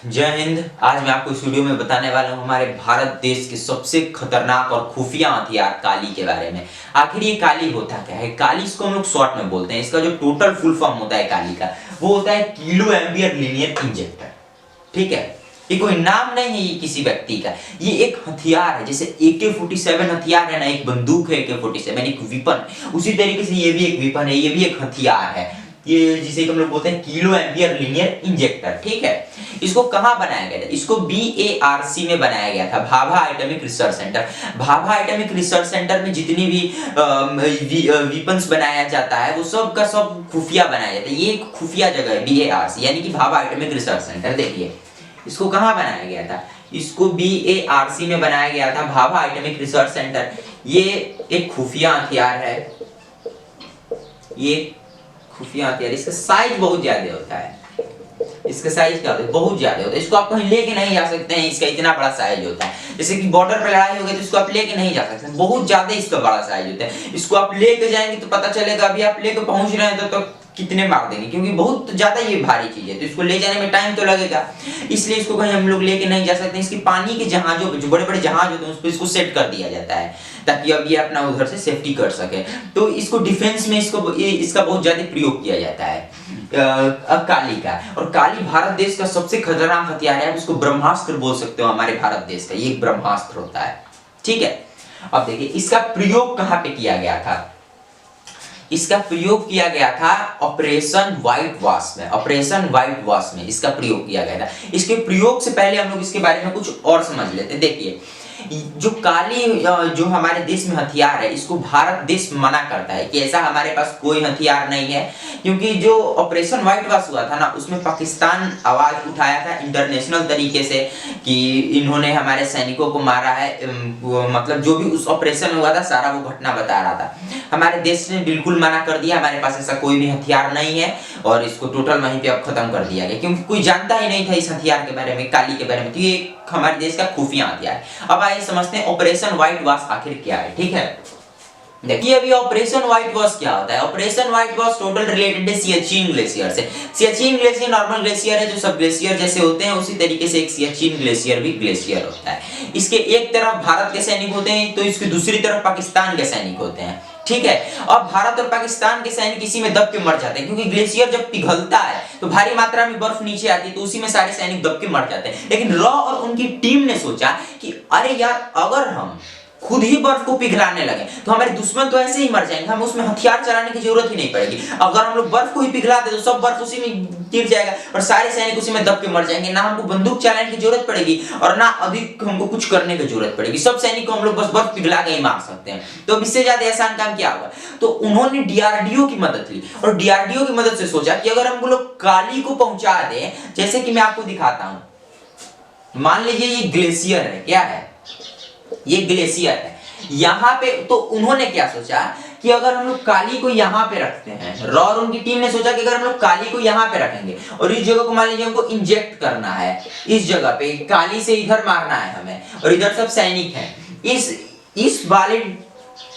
जय हिंद। आज मैं आपको इस वीडियो में बताने वाला हूं हमारे भारत देश के सबसे खतरनाक और खुफिया हथियार काली के बारे में। आखिर ये काली होता क्या है? काली इसको हम लोग शॉर्ट में बोलते हैं। इसका जो टोटल फुल फॉर्म होता है काली का, वो होता है किलो एम्बियर लीनियर इंजेक्टर। ठीक है, ये कोई नाम नहीं है ये किसी व्यक्ति का, ये एक हथियार है। जैसे AK-47 हथियार है ना, एक बंदूक है AK-47, एक विपन, उसी तरीके से ये भी एक विपन है, ये भी एक हथियार है। ये जिसे हम लोग बोलते हैं किलो एम्पियर लीनियर इंजेक्टर। ठीक है, इसको कहाँ बनाया गया था? इसको BARC में बनाया गया था, Bhabha atomic research centre. Bhabha atomic research centre में जितनी भी वेपन्स बनाया जाता है वो सब का सब खुफिया बनाया जाता है। ये एक खुफिया जगह है BARC, यानी कि भाभा एटॉमिक रिसर्च सेंटर। देखिए इसको कहाँ बनाया गया था? इसको BARC में बनाया गया था, भाभा एटॉमिक रिसर्च सेंटर। ये एक खुफिया हथियार है, ये खुफिया हथियार। इसका साइज बहुत ज्यादा होता है, इसका साइज क्या होता है? बहुत ज्यादा होता है। इसको आप कहीं लेके नहीं जा सकते हैं, इसका इतना बड़ा साइज होता है। जैसे कि बॉर्डर पे लड़ाई हो गई तो इसको आप लेके नहीं जा सकते, बहुत ज्यादा इसका बड़ा साइज होता है। इसको आप लेके जाएंगे तो पता चलेगा अभी आप लेके पहुंच रहे हैं तो कितने मार देंगे, क्योंकि बहुत ज्यादा ये भारी चीज है, तो इसको ले जाने में टाइम तो लगेगा। इसलिए इसको कहीं हम लोग लेके नहीं जा सकते। इसकी पानी के जहाजों जो बड़े बड़े जहाज होते हैं उस पर इसको सेट कर दिया जाता है, ताकि अब ये अपना उधर से सेफ्टी कर सके। तो इसको डिफेंस में इसका बहुत ज्यादा प्रयोग किया जाता है काली का। और काली भारत देश का सबसे खतरनाक हथियार है, आप इसको ब्रह्मास्त्र बोल सकते हो हमारे भारत देश का। ये एक ब्रह्मास्त्र होता है। ठीक है, अब देखिए इसका प्रयोग कहां पे किया गया था? इसका प्रयोग किया गया था ऑपरेशन व्हाइट वॉश में। ऑपरेशन व्हाइट वॉश में इसका प्रयोग किया गया था। इसके प्रयोग से पहले हम लोग इसके बारे में कुछ और समझ लेते हैं। देखिए जो काली जो हमारे देश में हथियार है, इसको भारत देश मना करता है कि ऐसा हमारे पास कोई हथियार नहीं है, क्योंकि जो ऑपरेशन व्हाइट वॉश हुआ था ना, उसमें पाकिस्तान आवाज उठाया था इंटरनेशनल तरीके से कि इन्होंने हमारे सैनिकों को मारा है। मतलब जो भी उस ऑपरेशन हुआ था सारा वो घटना बता रहा था। हमारे देश ने बिल्कुल मना कर दिया, हमारे पास ऐसा कोई भी हथियार नहीं है, और इसको टोटल वहीं पे अब खत्म कर दिया गया, क्योंकि कोई जानता ही नहीं था इस हथियार के बारे में, काली के बारे में। तो ये हमारे देश का खुफिया हथियार है। अब आइए समझते हैं ऑपरेशन व्हाइट वॉश आखिर क्या है। ठीक है, देखिए अभी ऑपरेशन व्हाइट वॉश क्या होता है? Operation white wash total related है सियाचिन ग्लेशियर से। सियाचिन ग्लेशियर नॉर्मल ग्लेशियर है जो सब ग्लेशियर जैसे होते हैं, उसी तरीके से एक सियाचिन ग्लेशियर भी ग्लेशियर होता है। इसके एक तरफ भारत के सैनिक होते हैं तो इसकी दूसरी तरफ पाकिस्तान के सैनिक होते हैं। ठीक है, अब भारत और पाकिस्तान के सैनिक इसी में दब के मर जाते हैं, क्योंकि ग्लेशियर जब पिघलता है तो भारी मात्रा में बर्फ नीचे आती है, तो उसी में सारे सैनिक दब के मर जाते हैं। लेकिन रॉ और उनकी टीम ने सोचा कि अरे यार, अगर हम खुद ही बर्फ को पिघलाने लगे तो हमारे दुश्मन तो ऐसे ही मर जाएंगे, हमें उसमें हथियार चलाने की जरूरत ही नहीं पड़ेगी। अगर हम लोग बर्फ को ही पिघला दे तो सब बर्फ उसी में गिर जाएगा और सारे सैनिक उसी में दब के मर जाएंगे। ना हमको बंदूक चलाने की जरूरत पड़ेगी और ना अधिक हमको कुछ करने की जरूरत पड़ेगी, सब सैनिक को हम लोग बस बर्फ पिघला के ही मार सकते हैं। तो इससे ज्यादा आसान काम क्या होगा? तो उन्होंने DRDO की मदद ली और DRDO की मदद से सोचा कि अगर हम लोग काली को पहुंचा दें, जैसे कि मैं आपको दिखाता हूं, मान लीजिए ये ग्लेशियर है, क्या है? ये ग्लेशियर है यहाँ पे। तो उन्होंने क्या सोचा कि अगर हम लोग काली को यहाँ पे रखते हैं, रॉ और उनकी टीम ने सोचा कि अगर हम लोग काली को यहाँ पे रखेंगे और इस जगह को मान लीजिए हमको इंजेक्ट करना है, इस जगह पे काली से इधर मारना है हमें, और इधर सब सैनिक हैं, इस वाले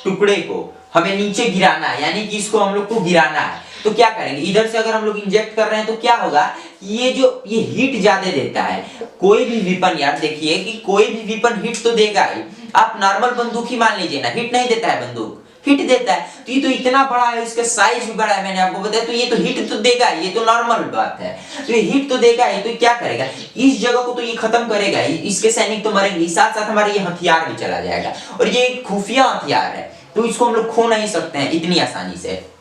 टुकड़े को हमें नीचे गिराना है, यानी कि इसको हम लोग को गिराना है। तो क्या करेंगे? इधर से अगर हम लोग इंजेक्ट कर रहे हैं तो क्या होगा? ये हीट ज्यादा देता है। कोई भी विपन, यार देखिए कि कोई भी विपन हिट तो देगा ही। आप नॉर्मल बंदूक ही मान लीजिए ना, हिट नहीं देता है, बंदूक हिट देता है। तो ये तो इतना बड़ा है, इसका साइज भी बड़ा है, मैंने आपको बताया, तो ये तो हिट तो देगा, ये तो नॉर्मल बात है। तो ये हिट तो देगा ही, तो क्या करेगा? इस जगह को तो ये खत्म करेगा ही, इसके सैनिक तो मरेंगे, साथ साथ हमारा ये हथियार भी चला जाएगा। और ये एक खुफिया हथियार है, तो इसको हम लोग खो नहीं सकते हैं इतनी आसानी से।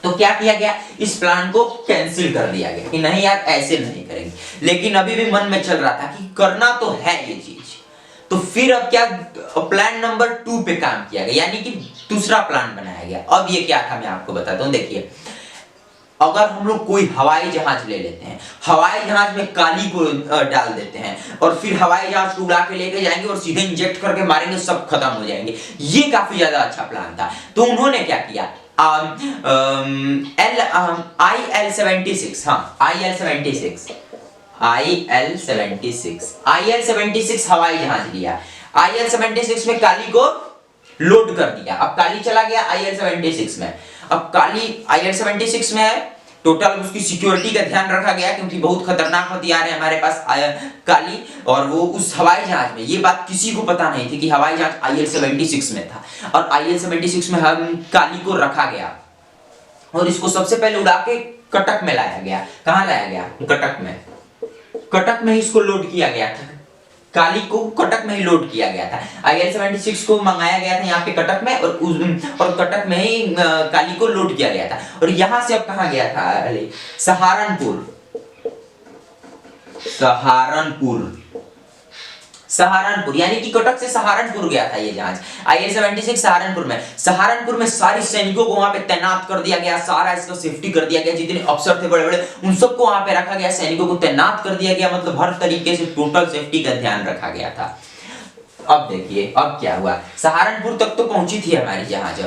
तो क्या किया गया? इस प्लान को कैंसिल कर दिया गया कि नहीं यार, ऐसे नहीं करेंगे। लेकिन अभी भी मन में चल रहा था कि करना तो है ये चीज। तो फिर अब क्या, प्लान नंबर 2 पे काम किया गया, यानी कि दूसरा प्लान बनाया गया। अब ये क्या था मैं आपको बताता हूं। देखिए, अगर हम लोग कोई हवाई जहाज ले लेते हैं, हवाई जहाज में काली को डाल देते हैं और फिर हवाई जहाज को उड़ा के लेके जाएंगे और सीधे इंजेक्ट करके मारेंगे, सब खत्म हो जाएंगे। ये काफी ज्यादा अच्छा प्लान था। तो उन्होंने क्या किया? IL-76, हाँ IL-76 हवाई जहाज लिया। IL-76 में काली को लोड कर दिया। अब काली चला गया IL-76 में। अब काली IL-76 में है, टोटल उसकी सिक्योरिटी का ध्यान रखा गया क्योंकि बहुत खतरनाक हथियार है हमारे पास काली। और वो उस हवाई जहाज में, ये बात किसी को पता नहीं थी कि हवाई जहाज IL-76 में था और IL-76 में हम काली को रखा गया और इसको सबसे पहले उड़ा के कटक में लाया गया। कहाँ लाया गया? कटक में। कटक में ही इसको लोड किया गया था, काली को कटक में ही लोड किया गया था। IL-76 को मंगाया गया था यहाँ पे कटक में और कटक में ही काली को लोड किया गया था। और यहाँ से अब कहाँ गया था? सहारनपुर। सहारनपुर यानी कि कटक से सहारनपुर गया था ये जहाज। IL-76 सहारनपुर में सारी सैनिकों को वहां पे तैनात कर दिया गया, सारा इसका सेफ्टी कर दिया गया, जितने अफसर थे बड़े बड़े उन सबको वहां पे रखा गया, सैनिकों को तैनात कर दिया गया, मतलब हर तरीके से टोटल सेफ्टी का ध्यान रखा गया था। अब देखिए अब क्या हुआ, सहारनपुर तक तो पहुंची थी हमारी जहाज।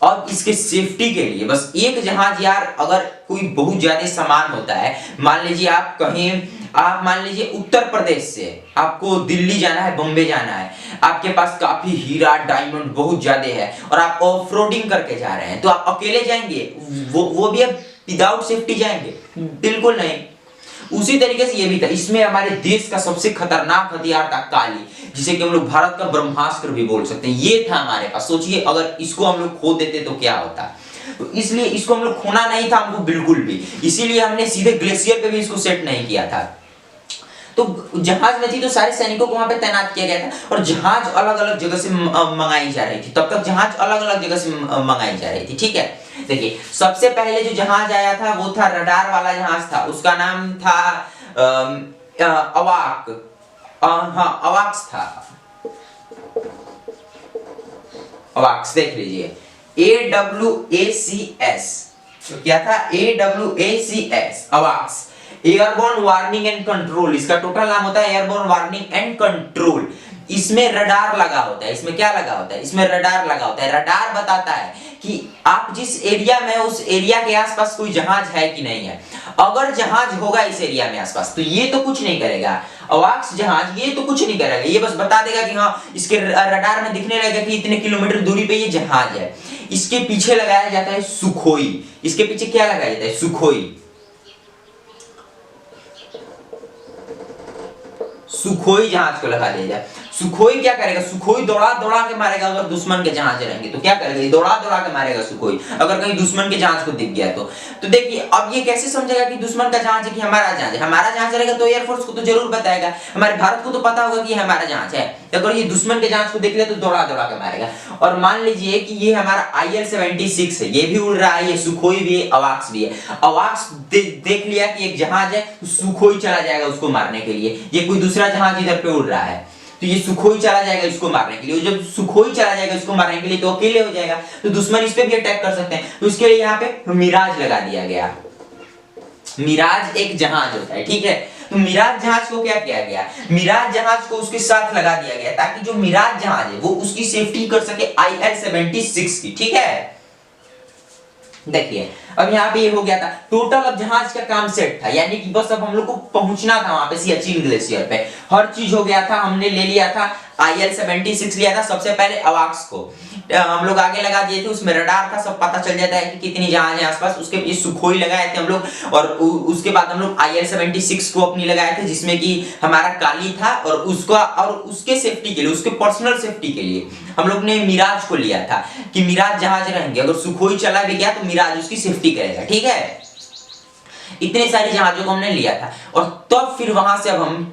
अब इसके सेफ्टी के लिए बस एक जहाज यार, अगर कोई बहुत ज्यादा सामान होता है, मान लीजिए आप मान लीजिए उत्तर प्रदेश से आपको दिल्ली जाना है, बॉम्बे जाना है, आपके पास काफी हीरा डायमंड बहुत ज्यादा है और आप ऑफ रोडिंग करके जा रहे हैं, तो आप अकेले जाएंगे? वो भी अब विदाउट सेफ्टी जाएंगे? बिल्कुल नहीं। उसी तरीके से ये भी था, इसमें हमारे देश का सबसे खतरनाक हथियार था काली, जिसे कि हम लोग भारत का ब्रह्मास्त्र भी बोल सकते हैं, ये था हमारे पास। सोचिए अगर इसको हम लोग खो देते तो क्या होता। तो इसलिए इसको हम लोग खोना नहीं था हमको बिल्कुल भी, इसीलिए हमने सीधे ग्लेशियर पे भी इसको सेट नहीं किया था। तो जहाज में थी तो सारे सैनिकों को वहां पे तैनात किया गया था और जहाज अलग अलग जगह से मंगाई जा रही थी, तब तक जहाज अलग अलग जगह से मंगाई जा रही थी। ठीक है, देखिए सबसे पहले जो जहाज आया था वो था रडार वाला जहाज था, उसका नाम था अवाक, हाँ अवाक्स था, अवाक्स देख लीजिए, AWACS, तो क्या था? AWACS अवाक्स, एयरबोर्न वार्निंग एंड कंट्रोल, इसका टोटल नाम होता है एयरबोर्न वार्निंग एंड कंट्रोल। इसमें रडार लगा होता है, इसमें क्या लगा होता है? इसमें रडार लगा होता है। रडार बताता है कि आप जिस एरिया में उस एरिया के आसपास कोई जहाज है कि नहीं है। अगर जहाज होगा इस एरिया में आसपास तो ये तो कुछ नहीं करेगा, अवाक्स जहाज ये तो कुछ नहीं करेगा, ये बस बता देगा कि हाँ इसके रडार में दिखने लगेगा कि इतने किलोमीटर दूरी पे ये जहाज है। इसके पीछे लगाया जाता है सुखोई, इसके पीछे क्या लगाया जाता है? सुखोई। सुखोई जहाज को लगा दिया जाए। सुखोई क्या करेगा? सुखोई दौड़ा दौड़ा के मारेगा, अगर दुश्मन के जहाज रहेंगे तो क्या करेगा? दौड़ा दौड़ा के मारेगा सुखोई, अगर कहीं दुश्मन के जहाज को दिख गया तो देखिए अब ये कैसे समझेगा कि दुश्मन का जहाज है कि हमारा जहाज है? हमारा जहाज रहेगा तो एयरफोर्स को तो जरूर बताएगा, हमारे भारत को तो पता होगा कि हमारा जहाज है। अगर ये दुश्मन के जहाज को देख ले तो दौड़ा दौड़ा के मारेगा। और मान लीजिए कि ये हमारा IL-76 है, ये भी उड़ रहा है, ये सुखोई भी है, अवाक्स भी है। अवाक्स देख लिया कि एक जहाज है, सुखोई चला जाएगा उसको मारने के लिए, ये कोई दूसरा जहाज इधर पे उड़ रहा है तो ये सुखोई चला जाएगा इसको मारने के लिए। जब सुखोई चला जाएगा इसको मारने के लिए तो अकेले हो जाएगा, तो दुश्मन इस पे भी अटैक कर सकते हैं, तो इसके लिए यहाँ पे मिराज लगा दिया गया। मिराज एक जहाज होता है, ठीक है, तो मिराज जहाज को क्या किया गया? मिराज जहाज को उसके साथ लगा दिया गया ताकि जो मिराज जहाज है वो उसकी सेफ्टी कर सके IL-76 की। ठीक है, देखिए अब यहाँ पे ये हो गया था, टोटल अब जहाज का काम सेट था, यानी कि बस अब हम लोग को पहुंचना था वहां पे सियाचिन ग्लेशियर पे, हर चीज हो गया था। हमने ले लिया था IL-76 लिया था सबसे पहले, अवाक्स को हम लोग आगे लगा दिए थे, उसमें रडार था, सब पता चल जाता है कि कितनी जहाज है आसपास। उसके ये सुखोई लगाए थे हम लोग और उसके बाद हम लोग IL-76 को अपनी लगाए थे, जिसमें कि हमारा काली था और उसका और उसके सेफ्टी के लिए, उसके पर्सनल सेफ्टी के लिए हम लोग ने मिराज को लिया था कि मिराज जहाज रहेंगे, अगर सुखोई चला भी गया तो मिराज उसकी सेफ्टी करेगा। ठीक है, इतने सारे जहाजों को हमने लिया था और तब फिर वहां से अब हम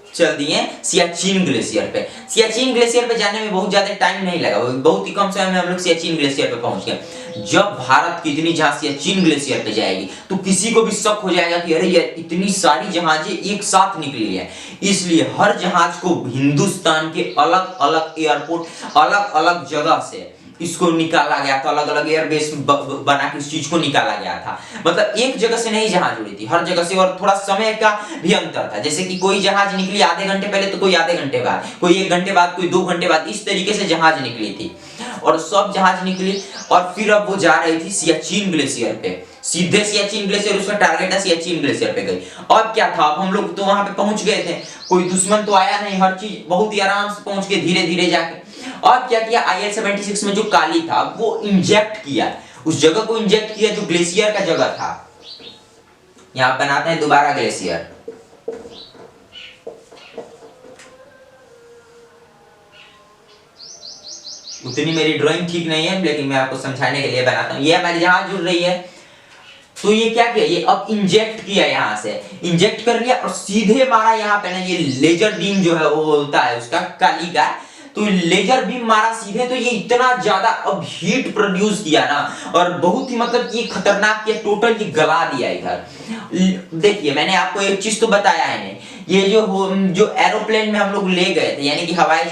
चल दिए सियाचिन ग्लेशियर पे। सियाचिन ग्लेशियर पे जाने में बहुत ज्यादा टाइम नहीं लगा, बहुत ही कम समय में हम लोग सियाचिन ग्लेशियर पे पहुंच गए। जब भारत की इतनी जहाज सियाचिन ग्लेशियर पे जाएगी तो किसी को भी शक हो जाएगा कि अरे यार इतनी सारी जहाजें एक साथ निकली है, इसलिए हर जहाज को हिंदुस्तान के अलग अलग एयरपोर्ट, अलग अलग जगह से इसको निकाला गया था, अलग अलग एयरबेस बना के इस चीज को निकाला गया था। मतलब एक जगह से नहीं जहाज उड़ी थी, हर जगह से, और थोड़ा समय का भी अंतर था, जैसे कि कोई जहाज निकली आधे घंटे पहले तो कोई आधे घंटे बाद, कोई 1 घंटे बाद, कोई 2 घंटे बाद, इस तरीके से जहाज निकली थी और सब जहाज निकली। और फिर अब वो जा रही थी सियाचिन ग्लेशियर पे, सीधे सियाचिन ग्लेशियर, उसका टारगेट है सियाचिन ग्लेशियर पे गई। अब क्या था, अब हम लोग तो वहां पे पहुंच गए थे, कोई दुश्मन तो आया नहीं, हर चीज बहुत ही आराम से पहुंच गए धीरे धीरे जाके। और क्या किया, IL-76 में जो काली था वो इंजेक्ट किया, उस जगह को इंजेक्ट किया जो ग्लेशियर का जगह था, यहाँ बनाते हैं दोबारा ग्लेशियर। उतनी मेरी ड्राइंग ठीक नहीं है, लेकिन मैं आपको समझाने के लिए बनाता हूँ। ये हमारी जहाज जुड़ रही है, तो ये क्या किया, ये अब इंजेक्ट किया, यहाँ से इंजेक्ट कर लिया और सीधे मारा यहाँ पे ना, ये लेजर बीम जो है वो होता है उसका काली का, तो लेजर बीम मारा सीधे, तो ये इतना ज्यादा अब हीट प्रोड्यूस किया ना, और बहुत ही मतलब ये खतरनाक किया, टोटल ये गला दिया इधर। देखिए मैंने आपको एक चीज तो बताया है नहीं, ये जो एरोप्लेन में हम लोग ले गए थे, यानी कि हवाई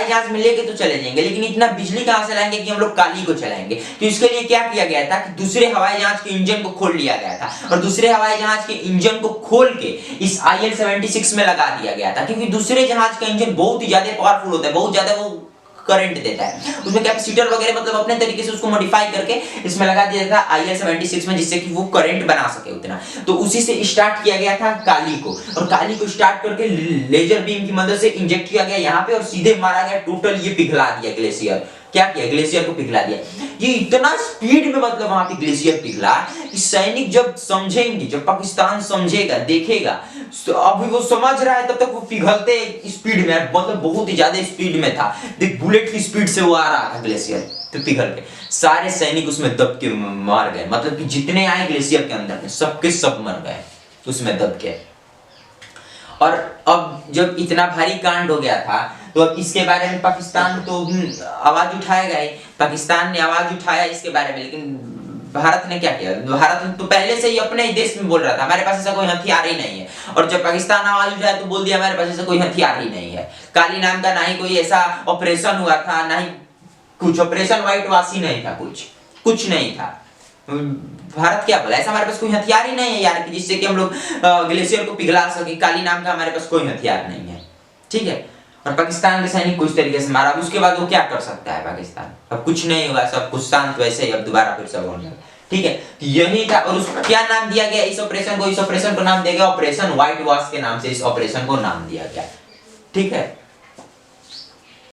जहाज में लेके तो चले जाएंगे, लेकिन इतना बिजली कहां से लाएंगे कि हम लोग काली को चलाएंगे। तो इसके लिए क्या किया गया था कि दूसरे हवाई जहाज के इंजन को खोल लिया गया था, और दूसरे हवाई जहाज के इंजन को खोल के इस IL-76 में लगा दिया गया था, क्योंकि दूसरे जहाज का इंजन बहुत ही ज्यादा पावरफुल होता है, बहुत ज्यादा वो करंट देता है, उसमें कैपेसिटर वगैरह मतलब अपने तरीके से उसको मॉडिफाई करके इसमें लगा दिया था IL-76 में, जिससे कि वो करंट बना सके उतना। तो उसी से स्टार्ट किया गया था काली को, और काली को स्टार्ट करके लेजर बीम की मदद से इंजेक्ट किया गया यहाँ पे, और सीधे मारा गया, टोटल ये पिघला दिया ग्लेशियर। क्या किया, ग्लेशियर को पिघला दिया। ये इतना स्पीड में मतलब वहां पे ग्लेशियर पिघला कि सैनिक जब समझेंगे, जब पाकिस्तान समझेगा, देखेगा, तो अभी वो समझ रहा है, तब तक वो पिघलते स्पीड में, मतलब बहुत ही ज्यादा स्पीड में था, देख बुलेट की स्पीड से वो आ रहा था ग्लेशियर, तो पिघल के सारे सैनिक उसमें दब के मार गए, मतलब कि जितने आए ग्लेशियर के अंदर में सबके सब मर गए उसमें दब के। और अब जब इतना भारी कांड हो गया था, तो अब इसके बारे में पाकिस्तान तो आवाज उठाएगा ही, पाकिस्तान ने आवाज उठाया इसके बारे में, लेकिन भारत ने क्या किया, भारत तो पहले से ही अपने ही देश में बोल रहा था हमारे पास ऐसा कोई हथियार ही नहीं है, और जब पाकिस्तान आवाज उठाया तो बोल दिया हमारे पास ऐसा कोई हथियार ही नहीं है। काली नाम का ना ही कोई ऐसा ऑपरेशन हुआ था, ना ही कुछ ऑपरेशन व्हाइट वॉश ही नहीं था, कुछ नहीं था। भारत क्या बोला, ऐसा हमारे पास कोई हथियार ही नहीं है यार कि जिससे कि हम लोग ग्लेशियर को पिघला सके, काली नाम का हमारे पास कोई हथियार नहीं है, ठीक है। और पाकिस्तान के सैनिक कुछ तरीके से मारा, उसके बाद वो क्या कर सकता है पाकिस्तान, अब कुछ नहीं हुआ, सब कुछ शांत वैसे ही, अब दोबारा फिर सब होने लगा, ठीक है। यही था, और उसको क्या नाम दिया गया इस ऑपरेशन को नाम दिया गया ऑपरेशन व्हाइट वॉश के नाम से इस ऑपरेशन को नाम दिया गया, ठीक है।